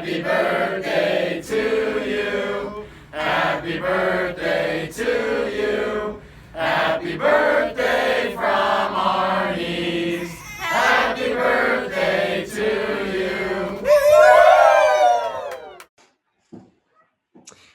Happy birthday to you. Happy birthday to you. Happy birthday from Arnie's. Happy birthday to you.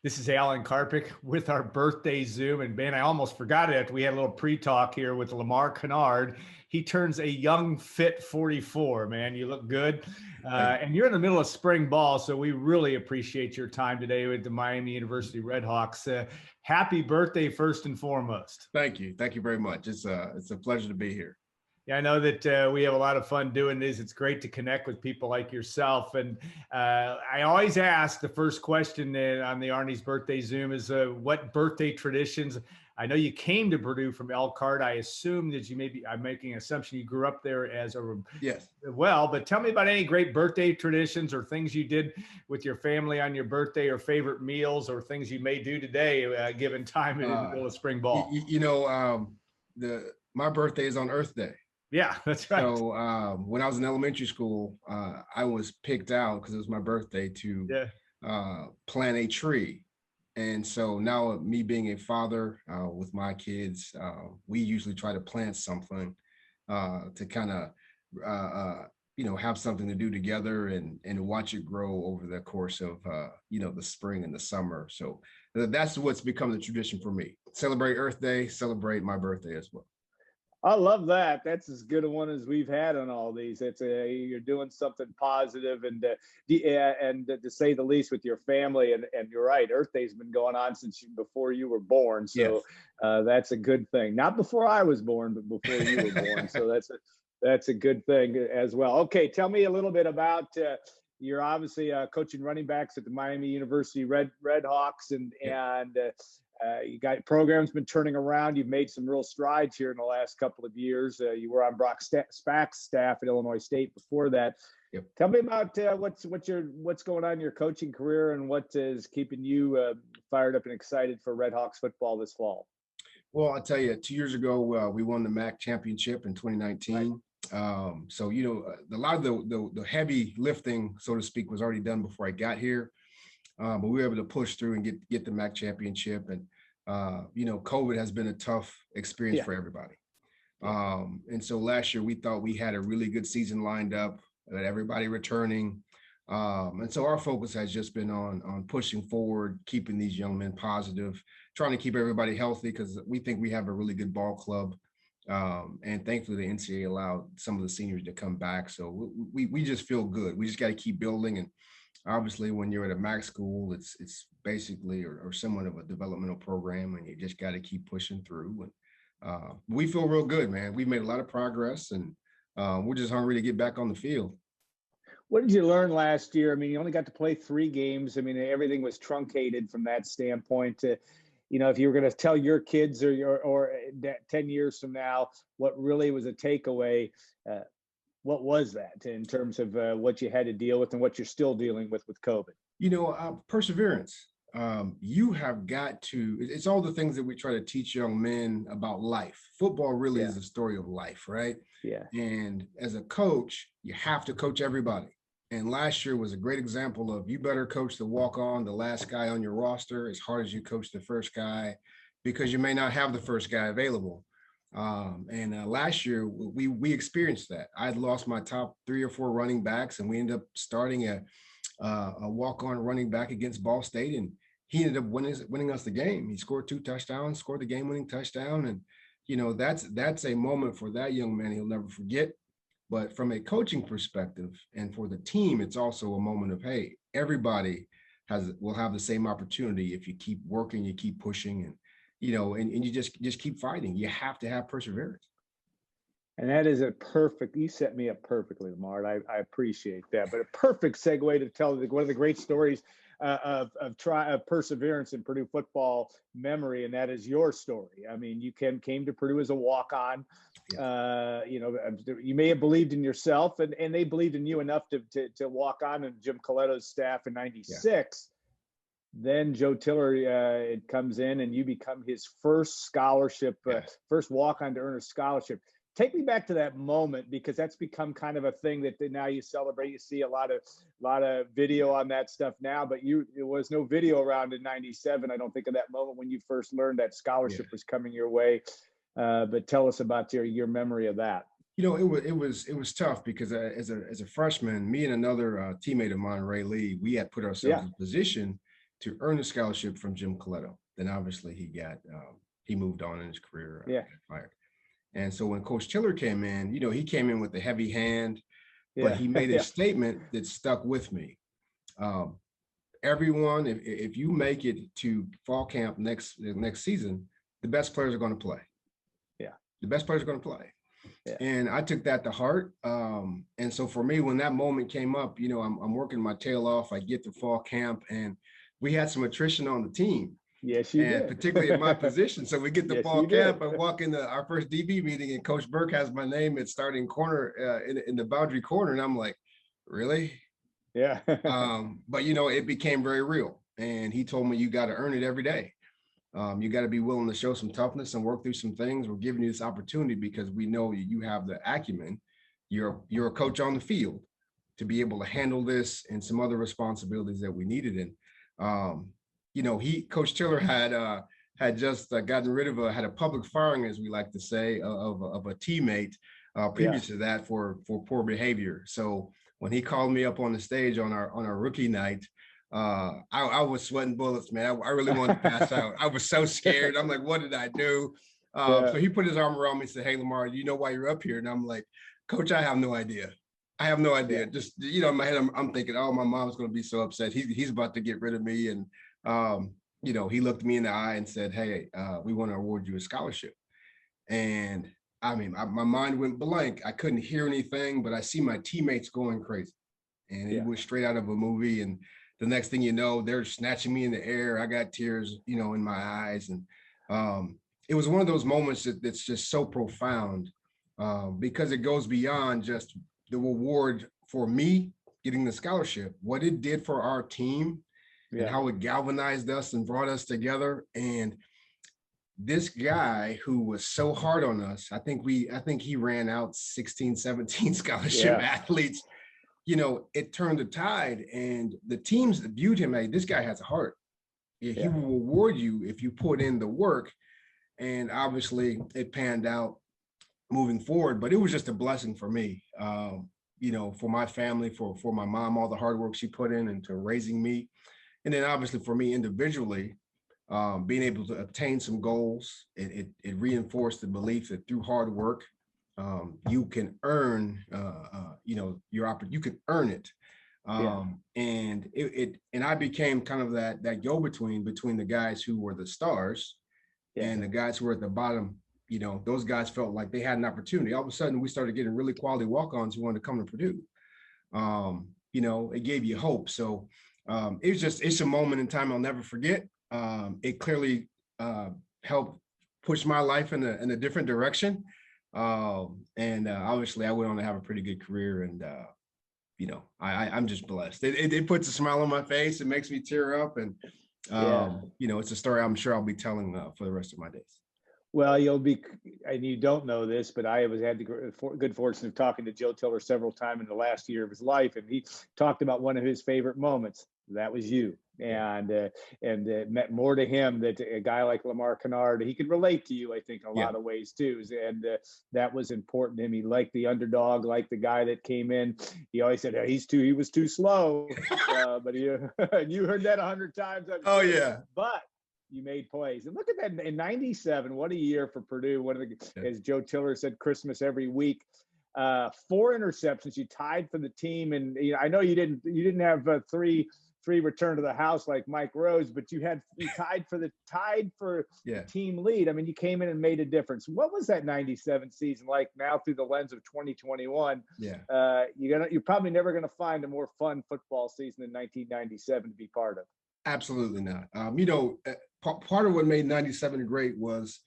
This is Alan Karpik with our birthday Zoom. And man, I almost forgot it. We had a little pre-talk here with Lamar Conard. He turns a young, fit 44, man. You look good. And you're in the middle of spring ball, so we really appreciate your time today with the Miami University RedHawks. Happy birthday, first and foremost. Thank you. Thank you very much. It's a pleasure to be here. Yeah, I know that we have a lot of fun doing this. It's great to connect with people like yourself. And I always ask the first question on the Arni's birthday Zoom is what birthday traditions? I know you came to Purdue from Elkhart. I assume that I'm making an assumption you grew up there as a yes. Well, but tell me about any great birthday traditions or things you did with your family on your birthday, or favorite meals, or things you may do today given time in the middle of spring ball. My birthday is on Earth Day. Yeah, that's right. So when I was in elementary school, I was picked out because it was my birthday to plant a tree. And so now, me being a father with my kids, we usually try to plant something to kind of, have something to do together and watch it grow over the course of, the spring and the summer. So that's what's become the tradition for me. Celebrate Earth Day, celebrate my birthday as well. I love that. That's as good a one as we've had on all these. You're doing something positive and to say the least with your family. And you're right, Earth Day's been going on since before you were born. So yes. That's a good thing. Not before I was born, but before you were born. So that's a good thing as well. Okay, tell me a little bit about. You're obviously coaching running backs at the Miami University RedHawks, and you got programs been turning around. You've made some real strides here in the last couple of years. You were on Brock Spack's staff at Illinois State before that. Yep. Tell me about what's going on in your coaching career and what is keeping you fired up and excited for RedHawks football this fall. Well, I'll tell you, 2 years ago, we won the MAC championship in 2019. Right. So, a lot of the heavy lifting, so to speak, was already done before I got here. But we were able to push through and get the MAC championship. And, COVID has been a tough experience for everybody. And so last year we thought we had a really good season lined up, with everybody returning. And so our focus has just been on pushing forward, keeping these young men positive, trying to keep everybody healthy, because we think we have a really good ball club. And thankfully the NCAA allowed some of the seniors to come back. So we just feel good. We just got to keep building. And obviously when you're at a MAC school, it's basically or somewhat of a developmental program, and you just got to keep pushing through. And we feel real good, man. We've made a lot of progress, and we're just hungry to get back on the field. What did you learn last year? I mean, you only got to play 3 games. I mean, everything was truncated from that standpoint. If you were going to tell your kids or 10 years from now what really was a takeaway, what was that in terms of what you had to deal with and what you're still dealing with COVID? Perseverance. You have got to, it's all the things that we try to teach young men about life. Football really is a story of life, right? Yeah. And as a coach, you have to coach everybody. And last year was a great example of, you better coach the walk-on, the last guy on your roster, as hard as you coach the first guy, because you may not have the first guy available. And last year we experienced that. I had lost my top 3 or 4 running backs, and we ended up starting a walk-on running back against Ball State, and he ended up winning us the game. He scored 2 touchdowns, scored the game-winning touchdown, and that's a moment for that young man he'll never forget. But from a coaching perspective and for the team, it's also a moment of, hey, everybody will have the same opportunity if you keep working, you keep pushing, and you just keep fighting. You have to have perseverance. And that is you set me up perfectly, Lamar. I appreciate that. But a perfect segue to tell one of the great stories of perseverance in Purdue football memory, and that is your story. I mean, you came to Purdue as a walk-on. You may have believed in yourself, and they believed in you enough to walk on, and Jim Coletto's staff in '96. Yeah. Then Joe Tiller it comes in, and you become his first scholarship, first walk-on to earn a scholarship. take me back to that moment, because that's become kind of a thing that now you celebrate. You see a lot of video on that stuff now, but there was no video around in '97. I don't think of that moment when you first learned that scholarship was coming your way. But tell us about your memory of that. You know, it was tough because as a freshman, me and another teammate of mine, Ray Lee, we had put ourselves in position to earn a scholarship from Jim Coletto. Then obviously he moved on in his career, got fired. And so when Coach Tiller came in, you know, he came in with a heavy hand, but he made a statement that stuck with me. Everyone, if you make it to fall camp next season, the best players are going to play. Yeah, the best players are going to play. Yeah. And I took that to heart. And so for me, when that moment came up, you know, I'm working my tail off. I get to fall camp, and we had some attrition on the team. Yes, you did. Particularly in my position. So we get to fall camp and walk into our first DB meeting, and Coach Burke has my name at starting corner in the boundary corner. And I'm like, really? Yeah. But, you know, it became very real. And he told me, you got to earn it every day. You got to be willing to show some toughness and work through some things. We're giving you this opportunity because we know you have the acumen. You're a coach on the field to be able to handle this and some other responsibilities that we needed. And, you know, Coach Tiller had just gotten rid of had a public firing, as we like to say, of a teammate previous to that for poor behavior. So when he called me up on the stage on our rookie night, I was sweating bullets, man. I really wanted to pass out. I was so scared. I'm like, what did I do? So he put his arm around me and said, hey, Lamar, do you know why you're up here? And I'm like, Coach, I have no idea. I have no idea. Just, you know, in my head, I'm thinking, oh, my mom's going to be so upset. He's about to get rid of me. And, you know, he looked me in the eye and said, hey, we want to award you a scholarship. And I mean, my mind went blank. I couldn't hear anything, but I see my teammates going crazy. And it was straight out of a movie. And the next thing you know, they're snatching me in the air. I got tears, you know, in my eyes. And it was one of those moments that's just so profound because it goes beyond just the reward for me getting the scholarship, what it did for our team and how it galvanized us and brought us together. And this guy who was so hard on us, I think he ran out 16, 17 scholarship athletes. You know, it turned the tide, and the teams viewed him as, this guy has a heart. He will reward you if you put in the work. And obviously it panned out moving forward, but it was just a blessing for me, you know, for my family, for my mom, all the hard work she put in into raising me. And then obviously for me individually, being able to obtain some goals, it reinforced the belief that through hard work, you can earn, you know, you can earn it. And I became kind of that go-between between the guys who were the stars and the guys who were at the bottom. You know, those guys felt like they had an opportunity. All of a sudden, we started getting really quality walk-ons who wanted to come to Purdue. You know, it gave you hope. So it's a moment in time I'll never forget. It clearly helped push my life in a different direction. Obviously I went on to have a pretty good career, and you know, I'm just blessed. It puts a smile on my face. It makes me tear up, and you know, it's a story I'm sure I'll be telling for the rest of my days. Well, you'll be, and you don't know this, but I had the good fortune of talking to Joe Tiller several times in the last year of his life, and he talked about one of his favorite moments. That was you. And it meant more to him that a guy like Lamar Conard, he could relate to you, I think, in a lot of ways too. And that was important to him. He liked the underdog, liked the guy that came in. He always said, he was too slow. But you heard that 100 times. Oh yeah. But you made plays. And look at that in '97. What a year for Purdue. As Joe Tiller said, Christmas every week. 4 interceptions. You tied for the team. And you know, I know you didn't have three return to the house like Mike Rose, but you tied for the team lead. I mean, you came in and made a difference. What was that '97 season like now through the lens of 2021? You're probably never going to find a more fun football season than 1997 to be part of. Absolutely not. You know, part of what made '97 great was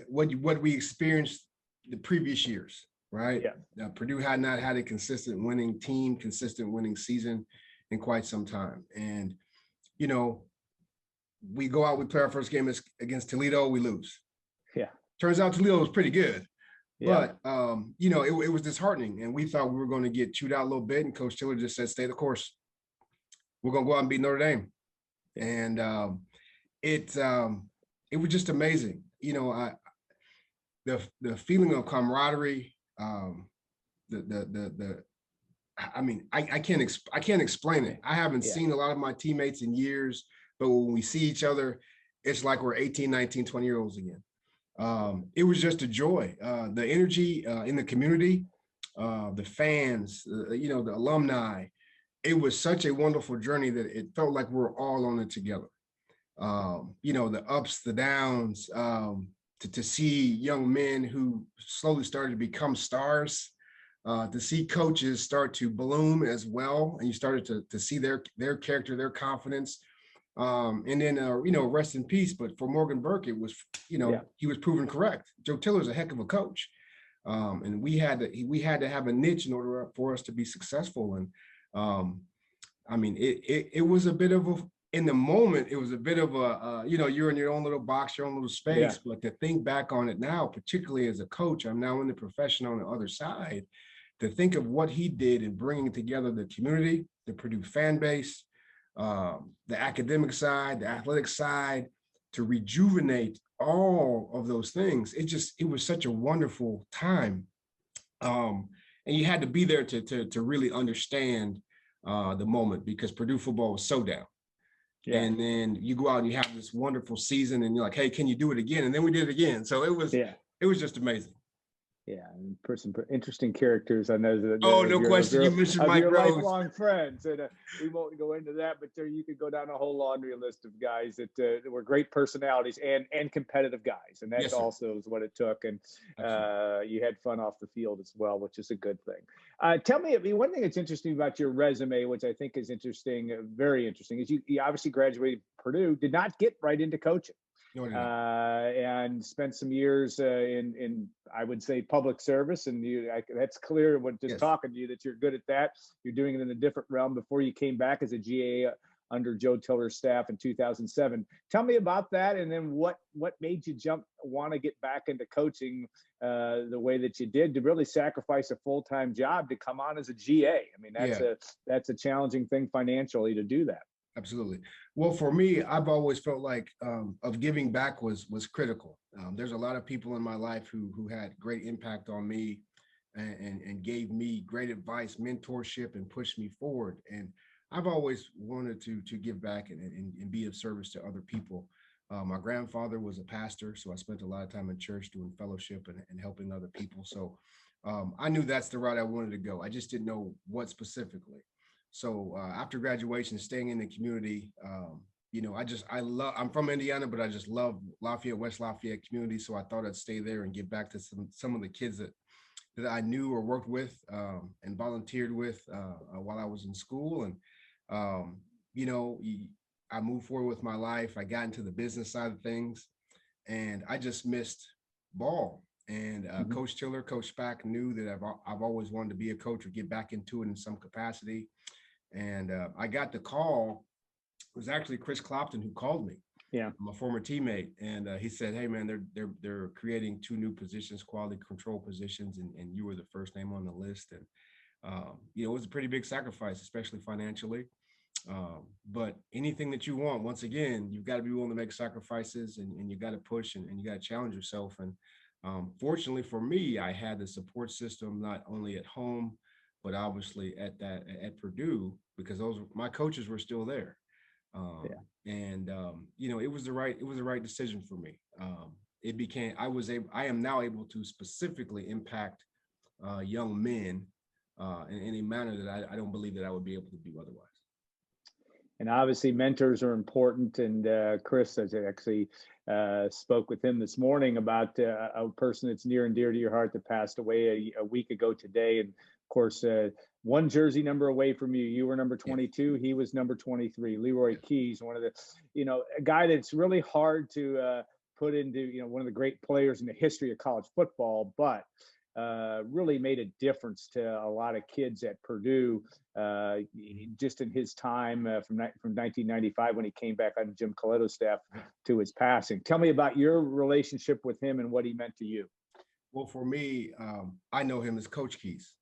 what we experienced the previous years, right? Yeah. Purdue had not had a consistent winning team, consistent winning season in quite some time. And, you know, we go out, we play our first game against Toledo, we lose. Yeah. Turns out Toledo was pretty good. Yeah. But it was disheartening, and we thought we were going to get chewed out a little bit. And Coach Tiller just said, "Stay the course. We're going to go out and beat Notre Dame." And it was just amazing. The feeling of camaraderie, I can't explain it. I haven't seen a lot of my teammates in years, but when we see each other, it's like we're 18, 19, 20-year-olds again. It was just a joy. The energy in the community, the fans, the alumni. It was such a wonderful journey that it felt like we're all on it together. The ups, the downs, to see young men who slowly started to become stars, to see coaches start to bloom as well, and you started to see their character, their confidence. And then rest in peace. But for Morgan Burke, it was, he was proven correct. Joe Tiller's a heck of a coach, and we had to have a niche in order for us to be successful. And it was a bit of a, in the moment, it was a bit of a, you're in your own little box, your own little space. But to think back on it now, particularly as a coach, I'm now in the profession on the other side, to think of what he did in bringing together the community, the Purdue fan base, the academic side, the athletic side, to rejuvenate all of those things. It was such a wonderful time. And you had to be there to really understand the moment, because Purdue football was so down. Yeah. And then you go out and you have this wonderful season and you're like, hey, can you do it again? And then we did it again. So it was just amazing. Yeah, and some interesting characters. I know that. Oh, no question. You mentioned Mike Rose. Lifelong friends, and we won't go into that. But you could go down a whole laundry list of guys that were great personalities and competitive guys, and that also is what it took. And you had fun off the field as well, which is a good thing. Tell me, one thing that's interesting about your resume, which I think is interesting, very interesting, is you obviously graduated Purdue, did not get right into coaching. And spent some years in I would say public service, and that's clear when just talking to you that you're good at that. You're doing it in a different realm before you came back as a GA under Joe Tiller's staff in 2007. Tell me about that, and then what made you want to get back into coaching the way that you did, to really sacrifice a full-time job to come on as a GA. I mean, that's a challenging thing financially to do that. Absolutely. Well, for me, I've always felt like of giving back was critical. There's a lot of people in my life who had great impact on me and gave me great advice, mentorship, and pushed me forward. And I've always wanted to give back and be of service to other people. My grandfather was a pastor, so I spent a lot of time in church doing fellowship and helping other people. So I knew that's the route I wanted to go. I just didn't know what specifically. So after graduation, staying in the community, I'm from Indiana, but I just love Lafayette, West Lafayette community. So I thought I'd stay there and give back to some of the kids that I knew or worked with and volunteered with while I was in school. And, I moved forward with my life. I got into the business side of things, and I just missed ball. And Coach Tiller, Coach Spack knew that I've always wanted to be a coach or get back into it in some capacity. And I got the call. It was actually Chris Clopton who called me. Yeah, I'm a former teammate, and he said, "Hey, man, they're creating 2 new positions, quality control positions, and you were the first name on the list." And it was a pretty big sacrifice, especially financially. But anything that you want, once again, you've got to be willing to make sacrifices, and you got to push and you got to challenge yourself. And fortunately for me, I had the support system not only at home, but obviously at Purdue, because my coaches were still there. And it was the right decision for me. I am now able to specifically impact young men in a manner that I don't believe that I would be able to do otherwise. And obviously mentors are important. And Chris, I actually spoke with him this morning about a person that's near and dear to your heart that passed away a week ago today. And of course, one jersey number away from you. You were number 22. He was number 23. Leroy Keyes, one of the, a guy that's really hard to put into, one of the great players in the history of college football, but really made a difference to a lot of kids at Purdue just in his time from 1995 when he came back on Jim Coletto's staff to his passing. Tell me about your relationship with him and what he meant to you. Well, for me, I know him as Coach Keyes.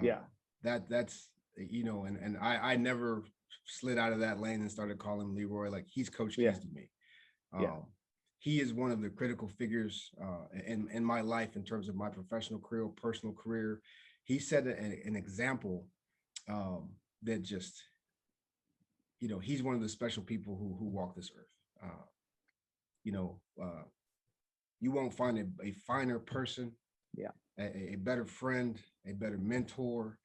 Yeah. That's, you know, and I never slid out of that lane and started calling him Leroy. Like, he's Coach Keyes Yeah. to me. Yeah. He is one of the critical figures in my life in terms of my professional career, personal career. He set an example that just, you know, he's one of the special people who walk this earth. You know, you won't find a finer person, Yeah. a better friend, a better mentor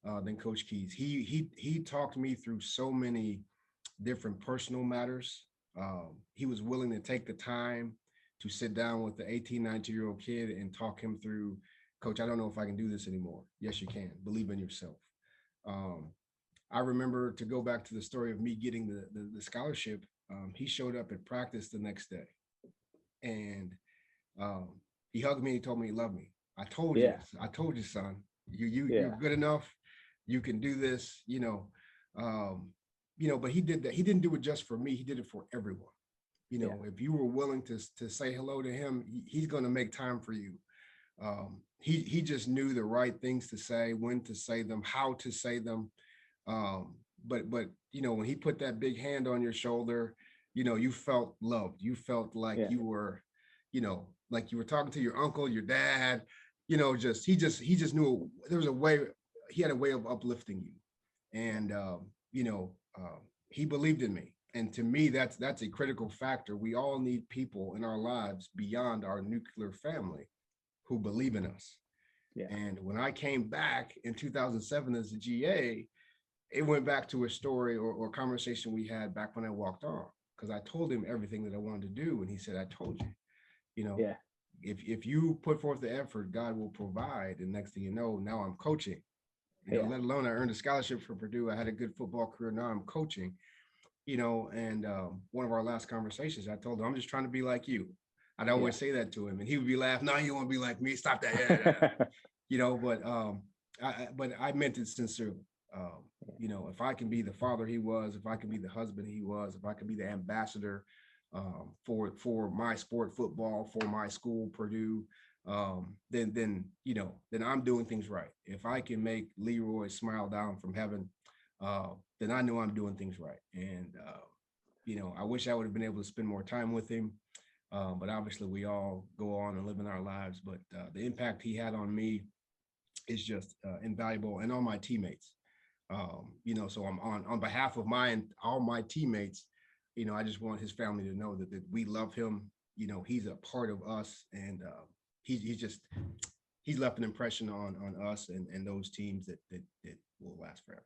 than Coach Keyes. He talked me through so many different personal matters. He was willing to take the time to sit down with the 18, 19-year-old kid and talk him through, Coach, I don't know if I can do this anymore. Yes, you can. Believe in yourself. I remember, to go back to the story of me getting the scholarship, he showed up at practice the next day, and he hugged me and he told me he loved me. I told you, son, you're good enough. You can do this, you know. But he did that. He didn't do it just for me. He did it for everyone. You know, if you were willing to say hello to him, he's going to make time for you. He just knew the right things to say, when to say them, how to say them. But you know, when he put that big hand on your shoulder, you know, you felt loved. You felt like you were, you know, like you were talking to your uncle, your dad. You know, he just knew there was a way. He had a way of uplifting you, and he believed in me. And to me, that's a critical factor. We all need people in our lives beyond our nuclear family who believe in us. Yeah. And when I came back in 2007 as a GA, it went back to a story or conversation we had back when I walked on, because I told him everything that I wanted to do. And he said, I told you, you know, if you put forth the effort, God will provide. And next thing you know, now I'm coaching. You know, let alone I earned a scholarship for Purdue. I had a good football career. Now I'm coaching, you know, and one of our last conversations, I told him, I'm just trying to be like you. I'd always say that to him, and he would be laughing. No, you won't be like me. Stop that. You know, but I meant it sincerely. You know, if I can be the father he was, if I can be the husband he was, if I can be the ambassador for my sport, football, for my school, Purdue, then I'm doing things right. If I can make Leroy smile down from heaven, then I know I'm doing things right. And you know, I wish I would have been able to spend more time with him, but obviously we all go on and live in our lives. But the impact he had on me is just invaluable, and on my teammates. You know, so I'm on behalf of all my teammates. You know, I just want his family to know that we love him. You know, he's a part of us, and he's left an impression on us and those teams that will last forever.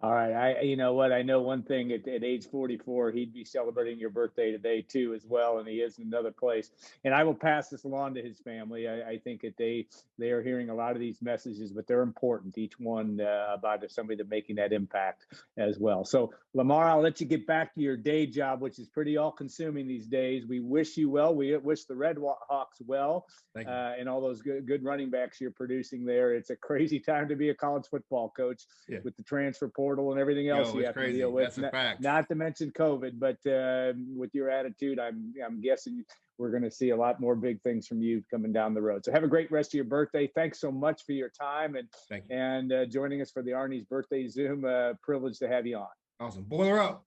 All right. You know what? I know one thing at age 44, he'd be celebrating your birthday today too, as well. And he is in another place. And I will pass this along to his family. I think that they are hearing a lot of these messages, but they're important, each one about somebody that's making that impact as well. So Lamar, I'll let you get back to your day job, which is pretty all consuming these days. We wish you well. We wish the RedHawks well, and all those good running backs you're producing there. It's a crazy time to be a college football coach with the transfer portal and everything else you have to deal with. That's a fact. Not to mention COVID, but with your attitude, I'm guessing we're going to see a lot more big things from you coming down the road. So have a great rest of your birthday. Thanks so much for your time and joining us for the Arni's birthday Zoom. Privileged to have you on. Awesome. Boiler up.